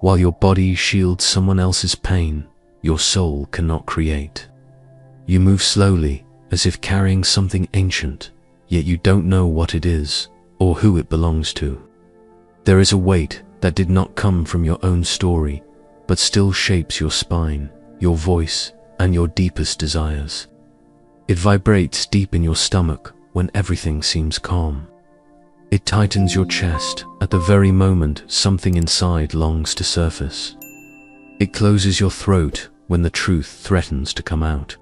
While your body shields someone else's pain, your soul cannot create. You move slowly, as if carrying something ancient, yet you don't know what it is or who it belongs to. There is a weight that did not come from your own story, but still shapes your spine, your voice, and your deepest desires. It vibrates deep in your stomach when everything seems calm. It tightens your chest at the very moment something inside longs to surface. It closes your throat when the truth threatens to come out.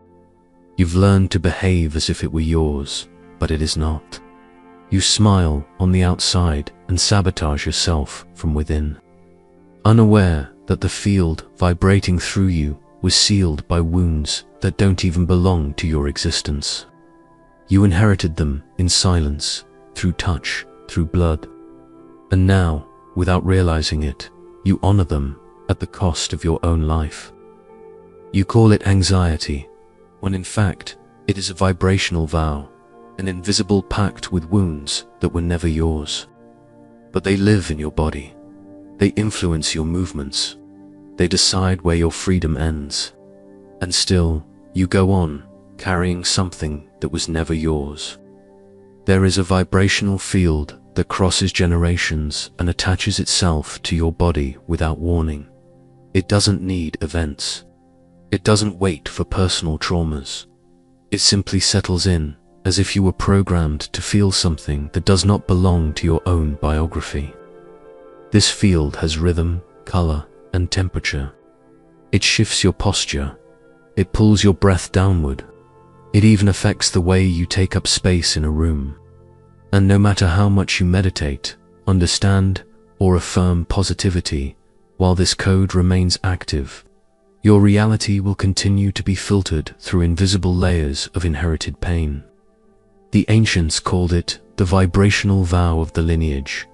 You've learned to behave as if it were yours, but it is not. You smile on the outside and sabotage yourself from within, unaware that the field vibrating through you was sealed by wounds that don't even belong to your existence. You inherited them in silence, through touch, through blood. And now, without realizing it, you honor them at the cost of your own life. You call it anxiety, when in fact, it is a vibrational vow, an invisible pact with wounds that were never yours. But they live in your body. They influence your movements. They decide where your freedom ends. And still, you go on, carrying something that was never yours. There is a vibrational field that crosses generations and attaches itself to your body without warning. It doesn't need events. It doesn't wait for personal traumas. It simply settles in, as if you were programmed to feel something that does not belong to your own biography. This field has rhythm, color, and temperature. It shifts your posture. It pulls your breath downward. It even affects the way you take up space in a room. And no matter how much you meditate, understand, or affirm positivity, while this code remains active, your reality will continue to be filtered through invisible layers of inherited pain. The ancients called it the vibrational vow of the lineage,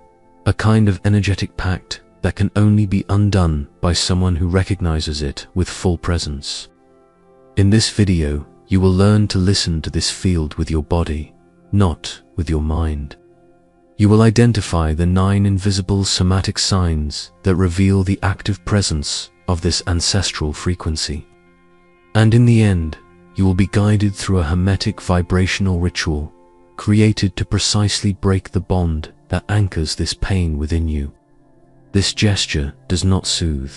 a kind of energetic pact that can only be undone by someone who recognizes it with full presence. In this video, you will learn to listen to this field with your body, not with your mind. You will identify the 9 invisible somatic signs that reveal the active presence of this ancestral frequency. And in the end, you will be guided through a hermetic vibrational ritual created to precisely break the bond that anchors this pain within you. This gesture does not soothe,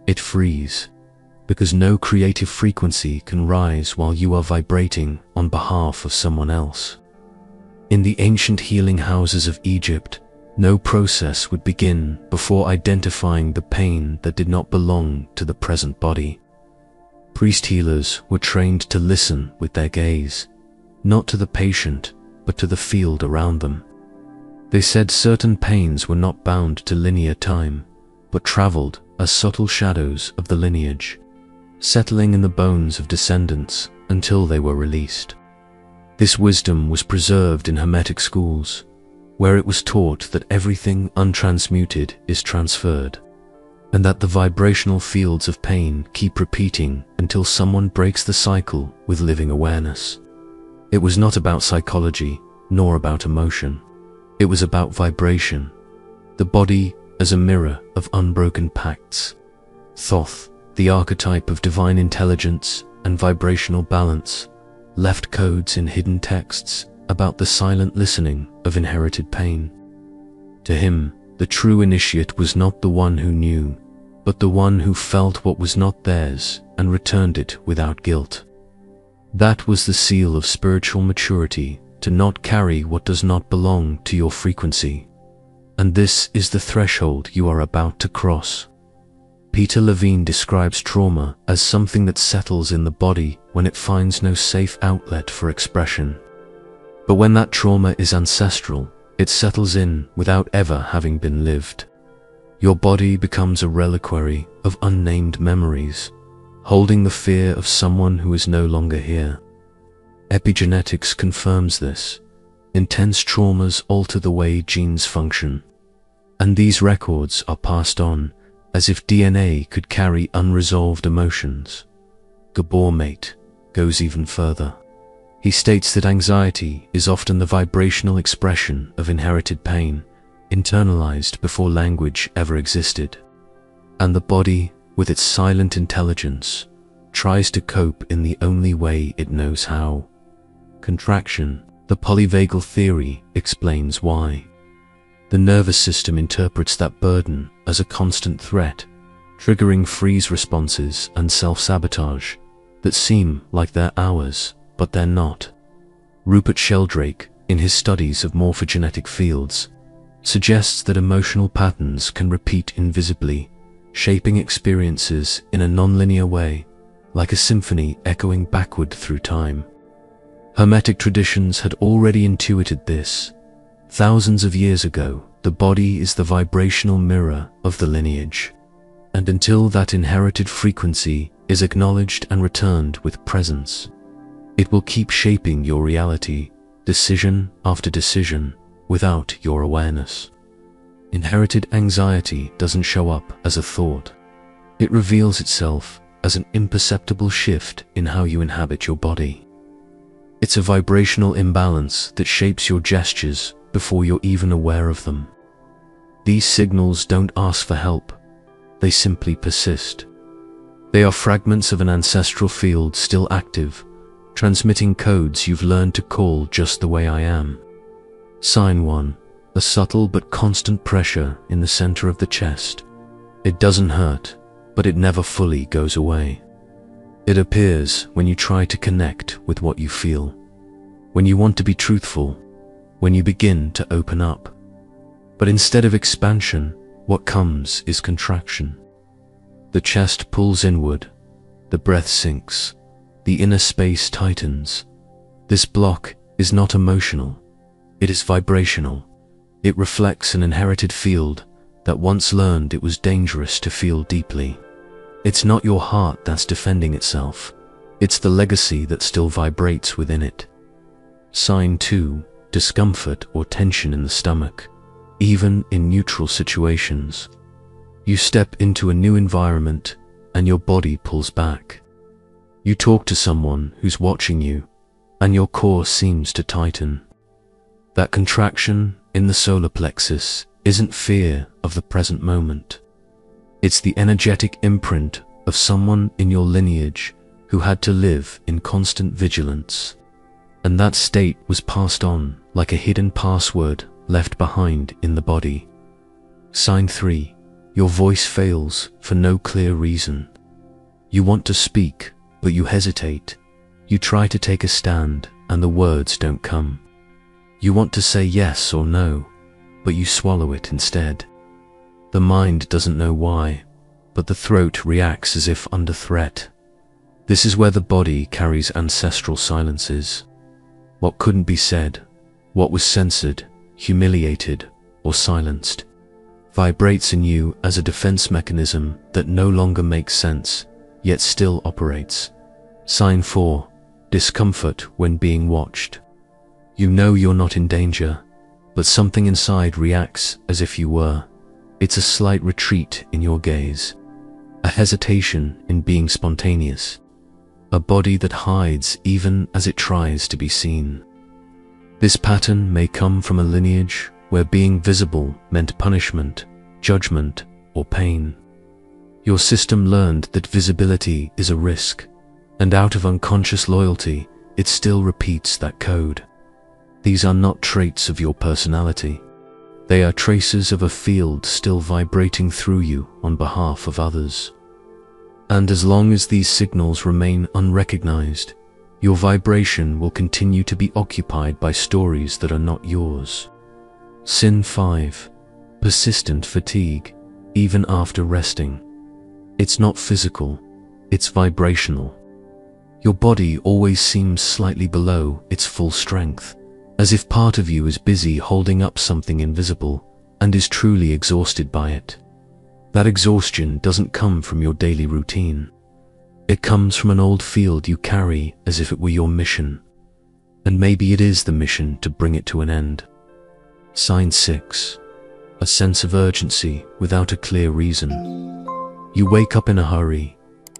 it frees, because no creative frequency can rise while you are vibrating on behalf of someone else. In the ancient healing houses of Egypt, no process would begin before identifying the pain that did not belong to the present body. Priest healers were trained to listen with their gaze, not to the patient, but to the field around them. They said certain pains were not bound to linear time, but traveled as subtle shadows of the lineage, settling in the bones of descendants until they were released. This wisdom was preserved in Hermetic schools, where it was taught that everything untransmuted is transferred, and that the vibrational fields of pain keep repeating until someone breaks the cycle with living awareness. It was not about psychology, nor about emotion. It was about vibration, the body as a mirror of unbroken pacts. Thoth, the archetype of divine intelligence and vibrational balance, left codes in hidden texts about the silent listening of inherited pain. To him, the true initiate was not the one who knew, but the one who felt what was not theirs and returned it without guilt. That was the seal of spiritual maturity, to not carry what does not belong to your frequency. And this is the threshold you are about to cross. Peter Levine describes trauma as something that settles in the body when it finds no safe outlet for expression. But when that trauma is ancestral, it settles in without ever having been lived. Your body becomes a reliquary of unnamed memories, holding the fear of someone who is no longer here. Epigenetics confirms this. Intense traumas alter the way genes function, and these records are passed on as if DNA could carry unresolved emotions. Gabor Mate goes even further. He states that anxiety is often the vibrational expression of inherited pain, internalized before language ever existed. And the body, with its silent intelligence, tries to cope in the only way it knows how. Contraction. The polyvagal theory explains why. The nervous system interprets that burden as a constant threat, triggering freeze responses and self-sabotage that seem like they're ours, but they're not. Rupert Sheldrake, in his studies of morphogenetic fields, suggests that emotional patterns can repeat invisibly, shaping experiences in a nonlinear way, like a symphony echoing backward through time. Hermetic traditions had already intuited this. Thousands of years ago, the body is the vibrational mirror of the lineage, and until that inherited frequency is acknowledged and returned with presence, it will keep shaping your reality, decision after decision, without your awareness. Inherited anxiety doesn't show up as a thought. It reveals itself as an imperceptible shift in how you inhabit your body. It's a vibrational imbalance that shapes your gestures before you're even aware of them. These signals don't ask for help, they simply persist. They are fragments of an ancestral field still active, transmitting codes you've learned to call just the way I am. Sign 1. A subtle but constant pressure in the center of the chest. It doesn't hurt, but it never fully goes away. It appears when you try to connect with what you feel, when you want to be truthful, when you begin to open up. But instead of expansion, what comes is contraction. The chest pulls inward, the breath sinks, the inner space tightens. This block is not emotional, it is vibrational. It reflects an inherited field that once learned it was dangerous to feel deeply. It's not your heart that's defending itself, it's the legacy that still vibrates within it. Sign 2. Discomfort or tension in the stomach, even in neutral situations. You step into a new environment and your body pulls back. You talk to someone who's watching you and your core seems to tighten. That contraction in the solar plexus isn't fear of the present moment. It's the energetic imprint of someone in your lineage who had to live in constant vigilance. And that state was passed on like a hidden password left behind in the body. Sign 3. Your voice fails for no clear reason. You want to speak, but you hesitate. You try to take a stand, and the words don't come. You want to say yes or no, but you swallow it instead. The mind doesn't know why, but the throat reacts as if under threat. This is where the body carries ancestral silences. What couldn't be said, what was censored, humiliated, or silenced, vibrates in you as a defense mechanism that no longer makes sense, yet still operates. Sign 4. Discomfort when being watched. You know you're not in danger, but something inside reacts as if you were. It's a slight retreat in your gaze, a hesitation in being spontaneous, a body that hides even as it tries to be seen. This pattern may come from a lineage where being visible meant punishment, judgment, or pain. Your system learned that visibility is a risk, and out of unconscious loyalty, it still repeats that code. These are not traits of your personality. They are traces of a field still vibrating through you on behalf of others. And as long as these signals remain unrecognized, your vibration will continue to be occupied by stories that are not yours. Sin 5. Persistent fatigue, even after resting. It's not physical, it's vibrational. Your body always seems slightly below its full strength, as if part of you is busy holding up something invisible and is truly exhausted by it. That exhaustion doesn't come from your daily routine. It comes from an old field you carry as if it were your mission. And maybe it is the mission to bring it to an end. Sign 6. A sense of urgency without a clear reason. You wake up in a hurry,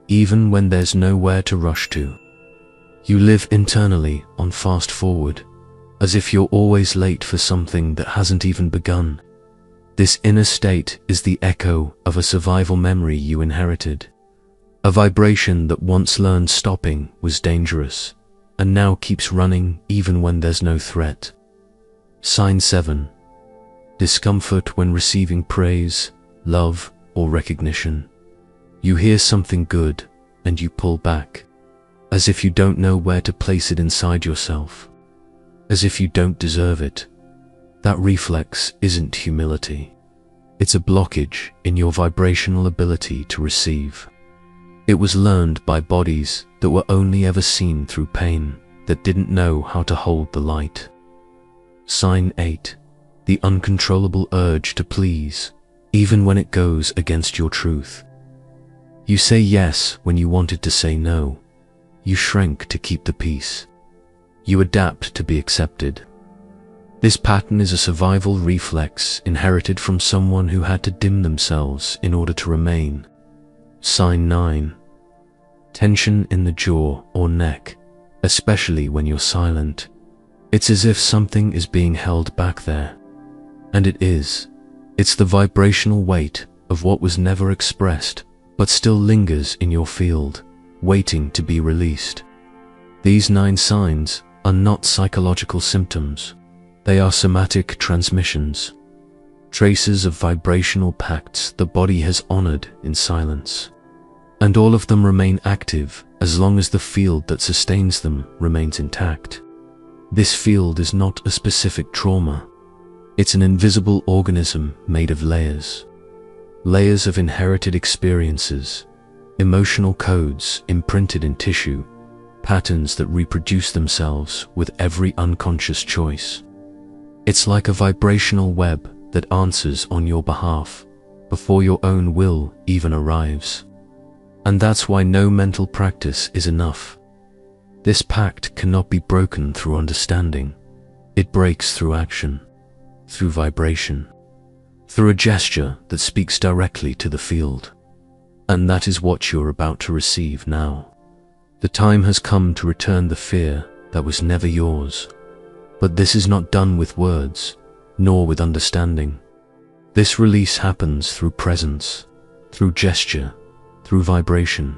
even when there's nowhere to rush to. You live internally on fast forward, as if you're always late for something that hasn't even begun. This inner state is the echo of a survival memory you inherited. A vibration that once learned stopping was dangerous, and now keeps running even when there's no threat. Sign 7. Discomfort when receiving praise, love, or recognition. You hear something good, and you pull back, as if you don't know where to place it inside yourself, as if you don't deserve it. That reflex isn't humility. It's a blockage in your vibrational ability to receive. It was learned by bodies that were only ever seen through pain, that didn't know how to hold the light. Sign 8. The uncontrollable urge to please, even when it goes against your truth. You say yes when you wanted to say no. You shrink to keep the peace. You adapt to be accepted. This pattern is a survival reflex inherited from someone who had to dim themselves in order to remain. Sign 9. Tension in the jaw or neck, especially when you're silent. It's as if something is being held back there. And it is. It's the vibrational weight of what was never expressed, but still lingers in your field, waiting to be released. These 9 signs are not psychological symptoms. They are somatic transmissions, traces of vibrational pacts the body has honored in silence. And all of them remain active as long as the field that sustains them remains intact. This field is not a specific trauma. It's an invisible organism made of layers. Layers of inherited experiences, emotional codes imprinted in tissue, patterns that reproduce themselves with every unconscious choice. It's like a vibrational web that answers on your behalf before your own will even arrives. And that's why no mental practice is enough. This pact cannot be broken through understanding. It breaks through action, through vibration, through a gesture that speaks directly to the field. And that is what you're about to receive now. The time has come to return the fear that was never yours. But this is not done with words, nor with understanding. This release happens through presence, through gesture, through vibration.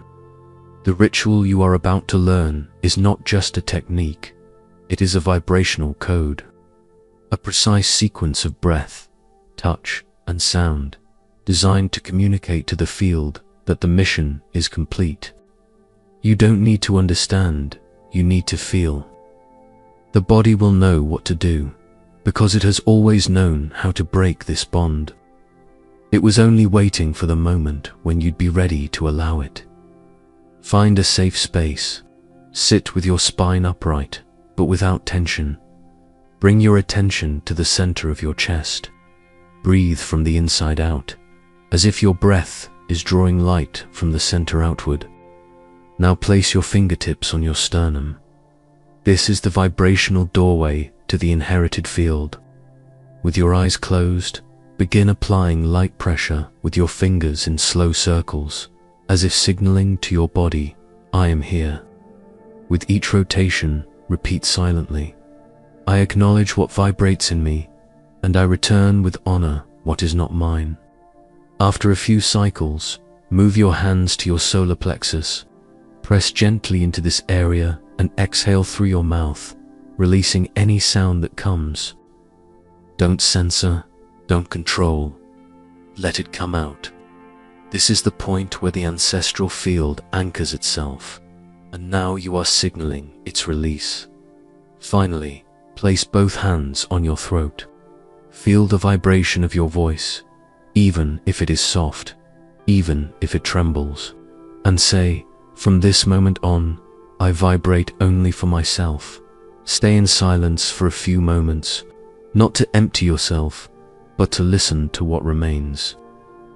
The ritual you are about to learn is not just a technique, it is a vibrational code. A precise sequence of breath, touch, and sound, designed to communicate to the field that the mission is complete. You don't need to understand, you need to feel. The body will know what to do, because it has always known how to break this bond. It was only waiting for the moment when you'd be ready to allow it. Find a safe space. Sit with your spine upright, but without tension. Bring your attention to the center of your chest. Breathe from the inside out, as if your breath is drawing light from the center outward. Now place your fingertips on your sternum. This is the vibrational doorway to the inherited field. With your eyes closed, begin applying light pressure with your fingers in slow circles, as if signaling to your body, I am here. With each rotation, repeat silently, I acknowledge what vibrates in me, and I return with honor what is not mine. After a few cycles, move your hands to your solar plexus. Press gently into this area and exhale through your mouth, releasing any sound that comes. Don't censor, don't control. Let it come out. This is the point where the ancestral field anchors itself, and now you are signaling its release. Finally, place both hands on your throat. Feel the vibration of your voice, even if it is soft, even if it trembles, and say, from this moment on, I vibrate only for myself. Stay in silence for a few moments, not to empty yourself, but to listen to what remains.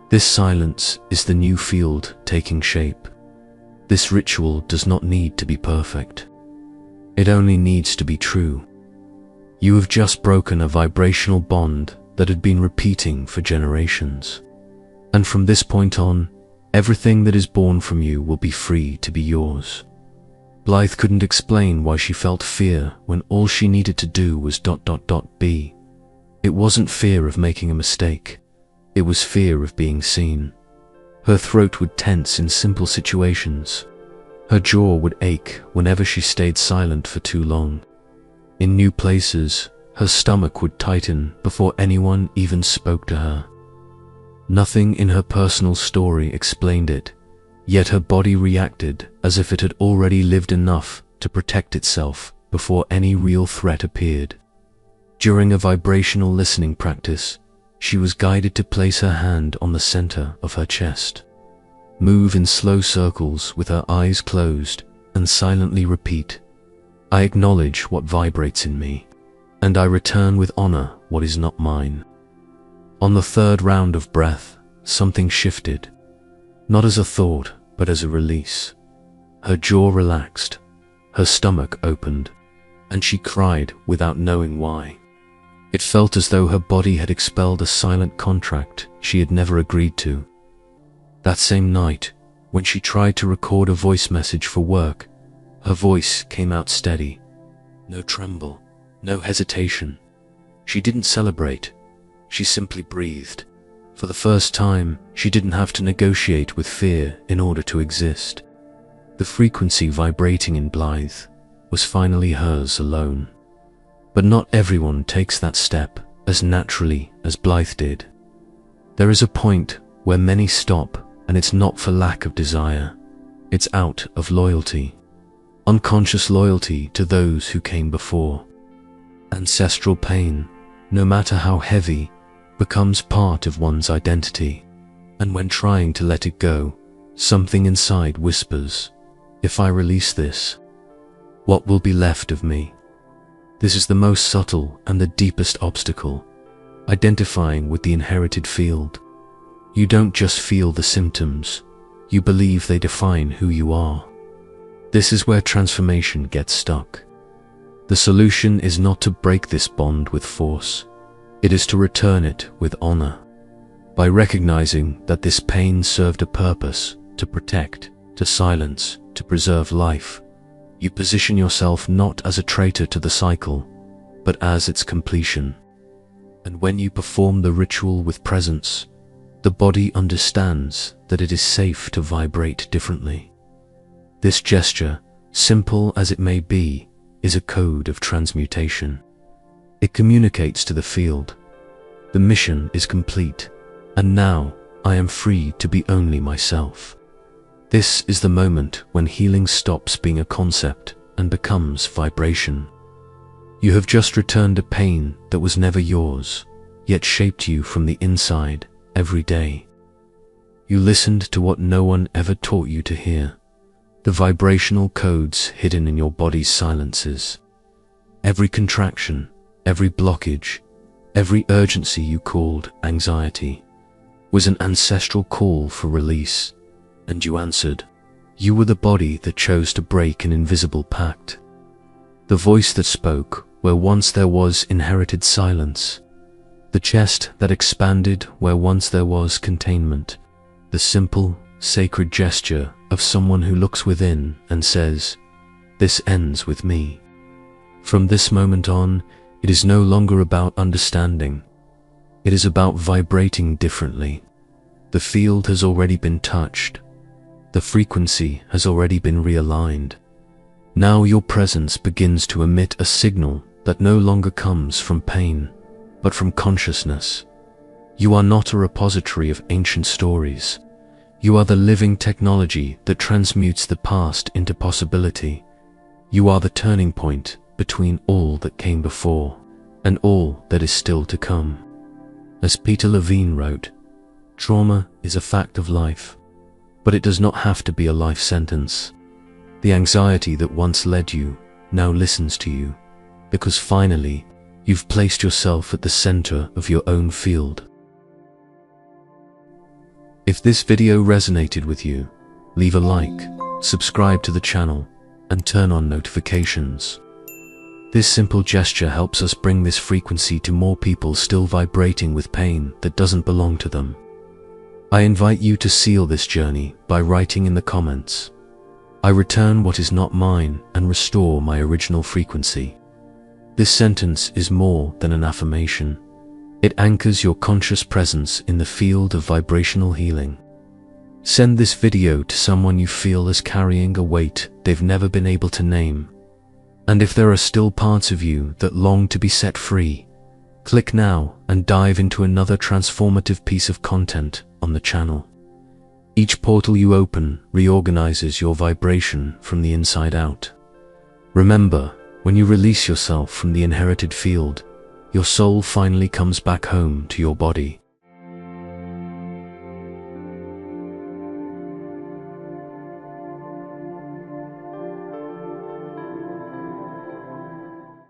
This silence is the new field taking shape. This ritual does not need to be perfect. It only needs to be true. You have just broken a vibrational bond that had been repeating for generations. And from this point on, everything that is born from you will be free to be yours. Blythe couldn't explain why she felt fear when all she needed to do was ... be. It wasn't fear of making a mistake. It was fear of being seen. Her throat would tense in simple situations. Her jaw would ache whenever she stayed silent for too long. In new places, her stomach would tighten before anyone even spoke to her. Nothing in her personal story explained it, yet her body reacted as if it had already lived enough to protect itself before any real threat appeared. During a vibrational listening practice, she was guided to place her hand on the center of her chest. Move in slow circles with her eyes closed and silently repeat, "I acknowledge what vibrates in me, and I return with honor what is not mine." On the third round of breath, something shifted, not as a thought, but as a release. Her jaw relaxed, her stomach opened, and she cried without knowing why. It felt as though her body had expelled a silent contract she had never agreed to. That same night, when she tried to record a voice message for work, her voice came out steady. No tremble, no hesitation. She didn't celebrate. She simply breathed. For the first time, she didn't have to negotiate with fear in order to exist. The frequency vibrating in Blythe was finally hers alone. But not everyone takes that step as naturally as Blythe did. There is a point where many stop, and it's not for lack of desire. It's out of loyalty. Unconscious loyalty to those who came before. Ancestral pain, no matter how heavy, becomes part of one's identity. And when trying to let it go, something inside whispers, "If I release this, what will be left of me?" This is the most subtle and the deepest obstacle, identifying with the inherited field. You don't just feel the symptoms, you believe they define who you are. This is where transformation gets stuck. The solution is not to break this bond with force, it is to return it with honor. By recognizing that this pain served a purpose, to protect, to silence, to preserve life, you position yourself not as a traitor to the cycle, but as its completion. And when you perform the ritual with presence, the body understands that it is safe to vibrate differently. This gesture, simple as it may be, is a code of transmutation. It communicates to the field, "The mission is complete, and now I am free to be only myself." This is the moment when healing stops being a concept and becomes vibration. You have just returned a pain that was never yours, yet shaped you from the inside every day. You listened to what no one ever taught you to hear, the vibrational codes hidden in your body's silences. Every contraction, every blockage, every urgency you called anxiety, was an ancestral call for release, and you answered. You were the body that chose to break an invisible pact. The voice that spoke where once there was inherited silence. The chest that expanded where once there was containment. The simple, sacred gesture of someone who looks within and says, "This ends with me." From this moment on, it is no longer about understanding. It is about vibrating differently. The field has already been touched. The frequency has already been realigned. Now your presence begins to emit a signal that no longer comes from pain, but from consciousness. You are not a repository of ancient stories. You are the living technology that transmutes the past into possibility. You are the turning point between all that came before and all that is still to come. As Peter Levine wrote, trauma is a fact of life, but it does not have to be a life sentence. The anxiety that once led you now listens to you, because finally you've placed yourself at the center of your own field. If this video resonated with you, leave a like, subscribe to the channel, and turn on notifications. This simple gesture helps us bring this frequency to more people still vibrating with pain that doesn't belong to them. I invite you to seal this journey by writing in the comments, "I return what is not mine and restore my original frequency." This sentence is more than an affirmation. It anchors your conscious presence in the field of vibrational healing. Send this video to someone you feel is carrying a weight they've never been able to name. And if there are still parts of you that long to be set free, click now and dive into another transformative piece of content on the channel. Each portal you open reorganizes your vibration from the inside out. Remember, when you release yourself from the inherited field, your soul finally comes back home to your body.